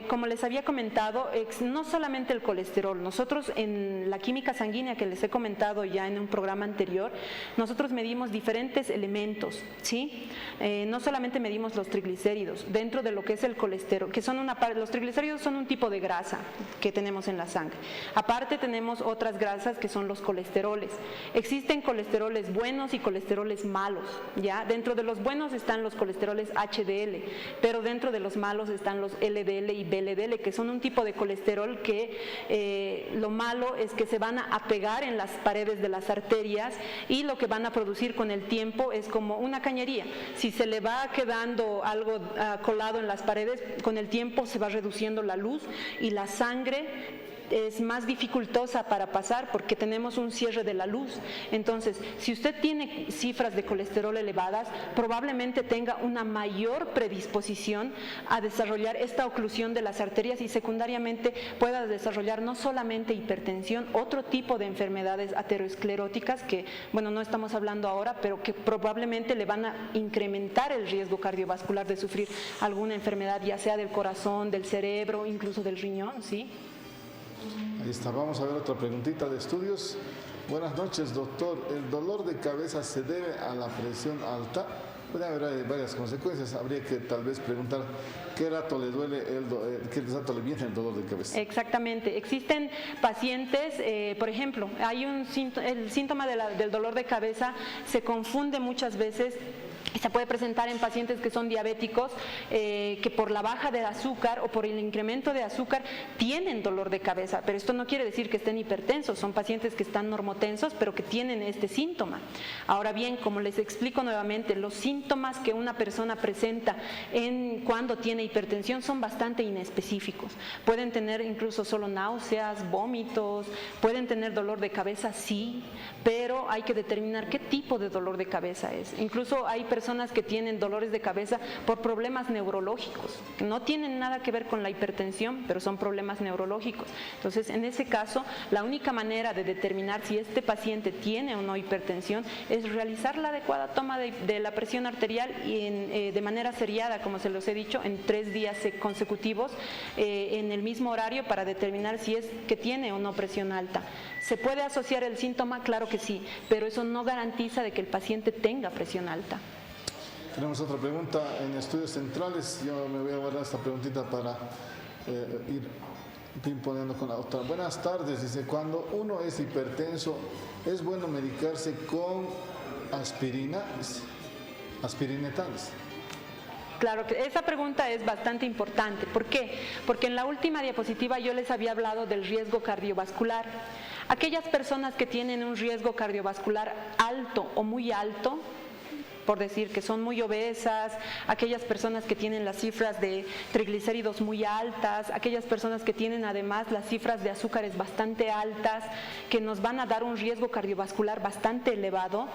como les había comentado, no solamente el colesterol. Nosotros en la química sanguínea, que les he comentado ya en un programa anterior, nosotros medimos diferentes elementos, ¿sí? No solamente medimos los triglicéridos, dentro de lo que es el colesterol, que son los triglicéridos son un tipo de grasa que tenemos en la sangre. Aparte tenemos otras grasas que son los colesteroles. Existen colesteroles buenos y colesteroles malos, ¿ya? Dentro de los buenos están los colesteroles HDL, pero dentro de los malos están los LDL y VLDL, que son un tipo de colesterol que lo malo es que se van a pegar en las paredes de las arterias, y lo que van a producir con el tiempo es como una cañería. Si se le va quedando algo colado en las paredes, con el tiempo se va reduciendo la luz y la sangre es más dificultosa para pasar porque tenemos un cierre de la luz. Entonces, si usted tiene cifras de colesterol elevadas, probablemente tenga una mayor predisposición a desarrollar esta oclusión de las arterias, y secundariamente pueda desarrollar no solamente hipertensión, otro tipo de enfermedades ateroscleróticas que, bueno, no estamos hablando ahora, pero que probablemente le van a incrementar el riesgo cardiovascular de sufrir alguna enfermedad, ya sea del corazón, del cerebro, incluso del riñón, ¿sí? Ahí está, vamos a ver otra preguntita de estudios. Buenas noches, doctor. ¿El dolor de cabeza se debe a la presión alta? Puede haber varias consecuencias. Habría que tal vez preguntar qué rato le duele, qué rato le viene el dolor de cabeza. Exactamente. Existen pacientes, por ejemplo, hay el síntoma del dolor de cabeza se confunde muchas veces Se puede presentar en pacientes que son diabéticos, que por la baja de azúcar o por el incremento de azúcar tienen dolor de cabeza, pero esto no quiere decir que estén hipertensos, son pacientes que están normotensos pero que tienen este síntoma. Ahora bien, como les explico nuevamente, los síntomas que una persona presenta cuando tiene hipertensión son bastante inespecíficos. Pueden tener incluso solo náuseas, vómitos, pueden tener dolor de cabeza, sí, pero hay que determinar qué tipo de dolor de cabeza es. Incluso hay personas que tienen dolores de cabeza por problemas neurológicos, que no tienen nada que ver con la hipertensión, pero son problemas neurológicos. Entonces, en ese caso, la única manera de determinar si este paciente tiene o no hipertensión es realizar la adecuada toma de la presión arterial y de manera seriada, como se los he dicho, en 3 días consecutivos, en el mismo horario, para determinar si es que tiene o no presión alta. ¿Se puede asociar el síntoma? Claro que sí, pero eso no garantiza de que el paciente tenga presión alta. Tenemos otra pregunta en estudios centrales. Yo me voy a guardar esta preguntita para ir pimponeando con la otra. Buenas tardes. Dice, cuando uno es hipertenso, ¿es bueno medicarse con aspirina? Aspirinetales. Claro que esa pregunta es bastante importante. ¿Por qué? Porque en la última diapositiva yo les había hablado del riesgo cardiovascular. Aquellas personas que tienen un riesgo cardiovascular alto o muy alto, por decir que son muy obesas, aquellas personas que tienen las cifras de triglicéridos muy altas, aquellas personas que tienen además las cifras de azúcares bastante altas, que nos van a dar un riesgo cardiovascular bastante elevado,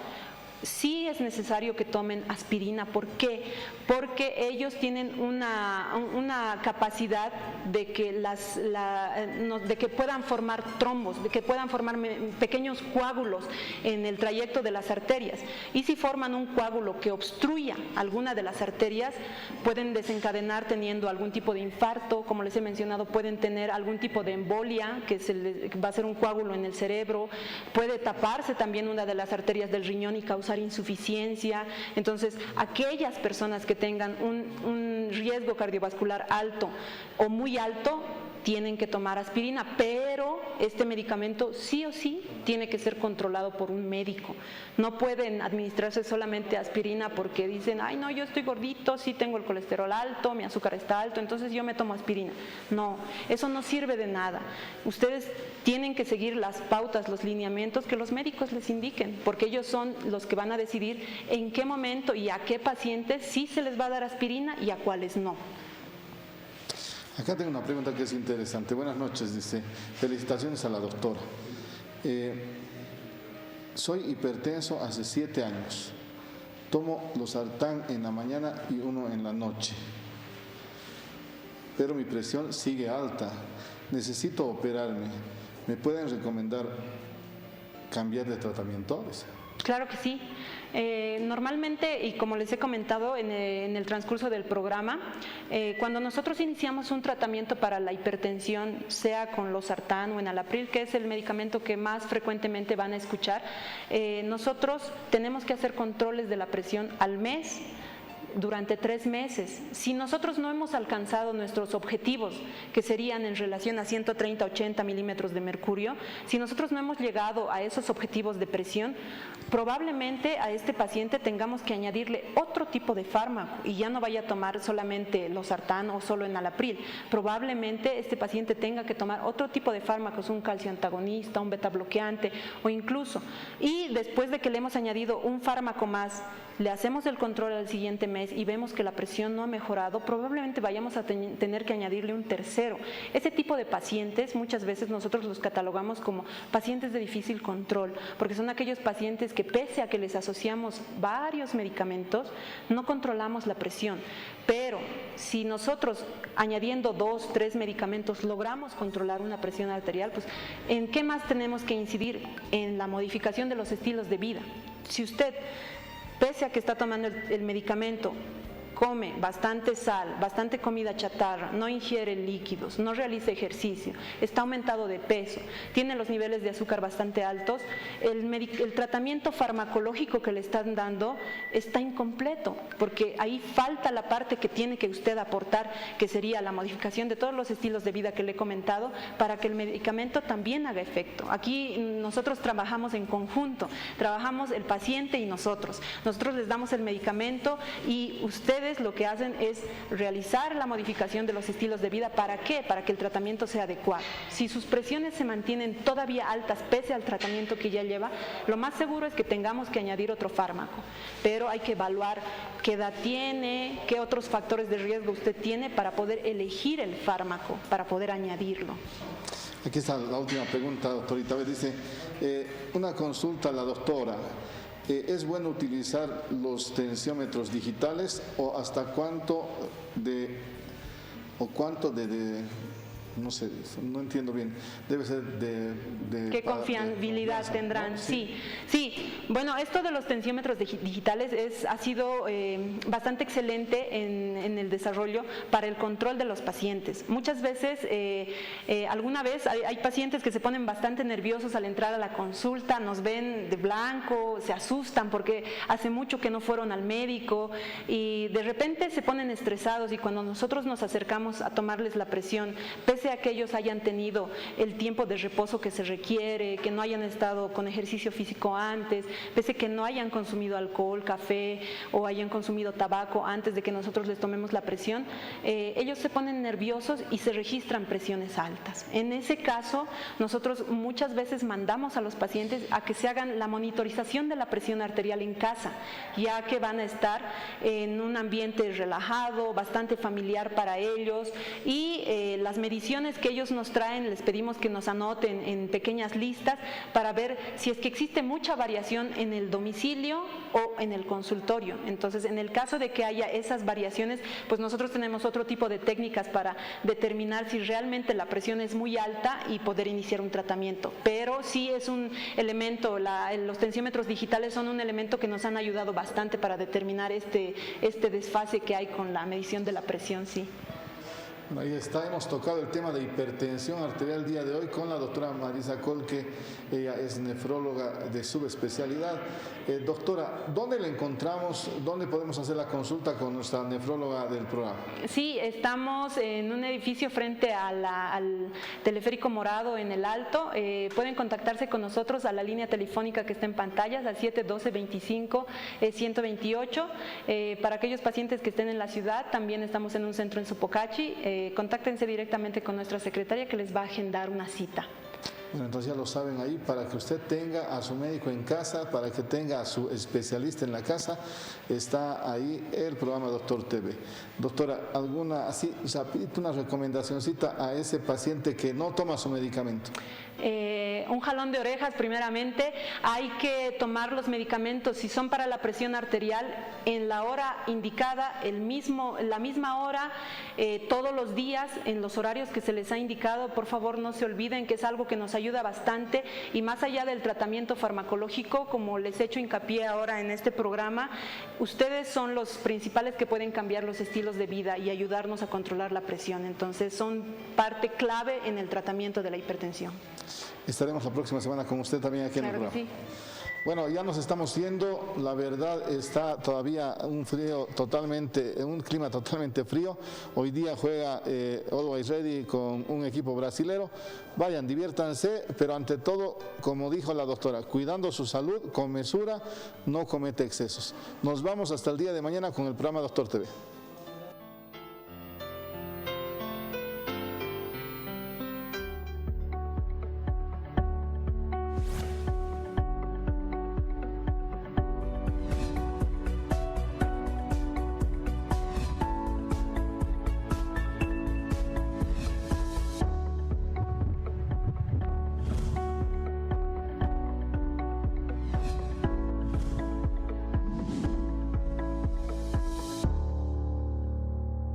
sí es necesario que tomen aspirina. ¿Por qué? Porque ellos tienen una capacidad de que, de que puedan formar trombos, de que puedan formar pequeños coágulos en el trayecto de las arterias. Y si forman un coágulo que obstruya alguna de las arterias, pueden desencadenar teniendo algún tipo de infarto, como les he mencionado, pueden tener algún tipo de embolia, que va a ser un coágulo en el cerebro, puede taparse también una de las arterias del riñón y causar insuficiencia. Entonces, aquellas personas que tengan un riesgo cardiovascular alto o muy alto tienen que tomar aspirina, pero este medicamento sí o sí tiene que ser controlado por un médico. No pueden administrarse solamente aspirina porque dicen, ay no, yo estoy gordito, sí tengo el colesterol alto, mi azúcar está alto, entonces yo me tomo aspirina. No, eso no sirve de nada. Ustedes tienen que seguir las pautas, los lineamientos que los médicos les indiquen, porque ellos son los que van a decidir en qué momento y a qué pacientes sí se les va a dar aspirina y a cuáles no. Acá tengo una pregunta que es interesante. Buenas noches, dice. Felicitaciones a la doctora. Soy hipertenso hace 7 años. Tomo losartán en la mañana y uno en la noche. Pero mi presión sigue alta. Necesito operarme. ¿Me pueden recomendar cambiar de tratamiento? Claro que sí. Normalmente, y como les he comentado en el transcurso del programa, cuando nosotros iniciamos un tratamiento para la hipertensión, sea con losartán o enalapril, que es el medicamento que más frecuentemente van a escuchar, nosotros tenemos que hacer controles de la presión al mes, durante 3 meses. Si nosotros no hemos alcanzado nuestros objetivos, que serían en relación a 130-80 milímetros de mercurio, si nosotros no hemos llegado a esos objetivos de presión, probablemente a este paciente tengamos que añadirle otro tipo de fármaco y ya no vaya a tomar solamente losartán o solo enalapril. Probablemente este paciente tenga que tomar otro tipo de fármacos, un calcio antagonista, un beta bloqueante o incluso. Y después de que le hemos añadido un fármaco más, le hacemos el control al siguiente mes y vemos que la presión no ha mejorado, probablemente vayamos a tener que añadirle un tercero. Este tipo de pacientes muchas veces nosotros los catalogamos como pacientes de difícil control, porque son aquellos pacientes que pese a que les asociamos varios medicamentos, no controlamos la presión. Pero si nosotros añadiendo 2, 3 medicamentos logramos controlar una presión arterial, pues ¿en qué más tenemos que incidir? En la modificación de los estilos de vida. Si usted, pese a que está tomando el medicamento, come bastante sal, bastante comida chatarra, no ingiere líquidos, no realiza ejercicio, está aumentado de peso, tiene los niveles de azúcar bastante altos, el tratamiento farmacológico que le están dando está incompleto, porque ahí falta la parte que tiene que usted aportar, que sería la modificación de todos los estilos de vida que le he comentado, para que el medicamento también haga efecto. Aquí nosotros trabajamos en conjunto, trabajamos el paciente y nosotros les damos el medicamento y ustedes lo que hacen es realizar la modificación de los estilos de vida. ¿Para qué? Para que el tratamiento sea adecuado. Si sus presiones se mantienen todavía altas pese al tratamiento que ya lleva, lo más seguro es que tengamos que añadir otro fármaco, pero hay que evaluar qué edad tiene, qué otros factores de riesgo usted tiene para poder elegir el fármaco, para poder añadirlo. Aquí está la última pregunta, doctorita. Dice, una consulta a la doctora. ¿Es bueno utilizar los tensiómetros digitales o hasta cuánto de no sé, no entiendo bien, debe ser ¿qué confiabilidad tendrán? Sí. Bueno, esto de los tensiómetros digitales ha sido bastante excelente en el desarrollo para el control de los pacientes. Muchas veces, alguna vez hay pacientes que se ponen bastante nerviosos al entrar a la consulta, nos ven de blanco, se asustan porque hace mucho que no fueron al médico y de repente se ponen estresados, y cuando nosotros nos acercamos a tomarles la presión, pese a que ellos hayan tenido el tiempo de reposo que se requiere, que no hayan estado con ejercicio físico antes, pese a que no hayan consumido alcohol, café o hayan consumido tabaco antes de que nosotros les tomemos la presión, ellos se ponen nerviosos y se registran presiones altas. En ese caso, nosotros muchas veces mandamos a los pacientes a que se hagan la monitorización de la presión arterial en casa, ya que van a estar en un ambiente relajado, bastante familiar para ellos, y las mediciones que ellos nos traen les pedimos que nos anoten en pequeñas listas para ver si es que existe mucha variación en el domicilio o en el consultorio. Entonces, en el caso de que haya esas variaciones, pues nosotros tenemos otro tipo de técnicas para determinar si realmente la presión es muy alta y poder iniciar un tratamiento. Pero sí es un elemento, los tensiómetros digitales son un elemento que nos han ayudado bastante para determinar este desfase que hay con la medición de la presión, sí. Bueno, ahí está, hemos tocado el tema de hipertensión arterial el día de hoy con la doctora Marisa Colque. Ella es nefróloga de subespecialidad. Doctora, ¿dónde la encontramos? ¿Dónde podemos hacer la consulta con nuestra nefróloga del programa? Sí, estamos en un edificio frente al Teleférico Morado en el Alto. Pueden contactarse con nosotros a la línea telefónica que está en pantallas, al 712-25-128. Para aquellos pacientes que estén en la ciudad, también estamos en un centro en Sopocachi. Contáctense directamente con nuestra secretaria que les va a agendar una cita. Bueno, entonces ya lo saben ahí, para que usted tenga a su médico en casa, para que tenga a su especialista en la casa, está ahí el programa Doctor TV. Doctora, ¿alguna así rapidito una recomendacioncita a ese paciente que no toma su medicamento? Un jalón de orejas primeramente. Hay que tomar los medicamentos, si son para la presión arterial, en la hora indicada, la misma hora, todos los días, en los horarios que se les ha indicado. Por favor, no se olviden que es algo que nos ayuda bastante, y más allá del tratamiento farmacológico, como les he hecho hincapié ahora en este programa, ustedes son los principales que pueden cambiar los estilos de vida y ayudarnos a controlar la presión. Entonces son parte clave en el tratamiento de la hipertensión. Estaremos la próxima semana con usted también aquí en el programa. Sí. Bueno, ya nos estamos yendo. La verdad, está todavía un clima totalmente frío. Hoy día juega Always Ready con un equipo brasilero. Vayan, diviértanse, pero ante todo, como dijo la doctora, cuidando su salud con mesura, no comete excesos. Nos vamos hasta el día de mañana con el programa Doctor TV.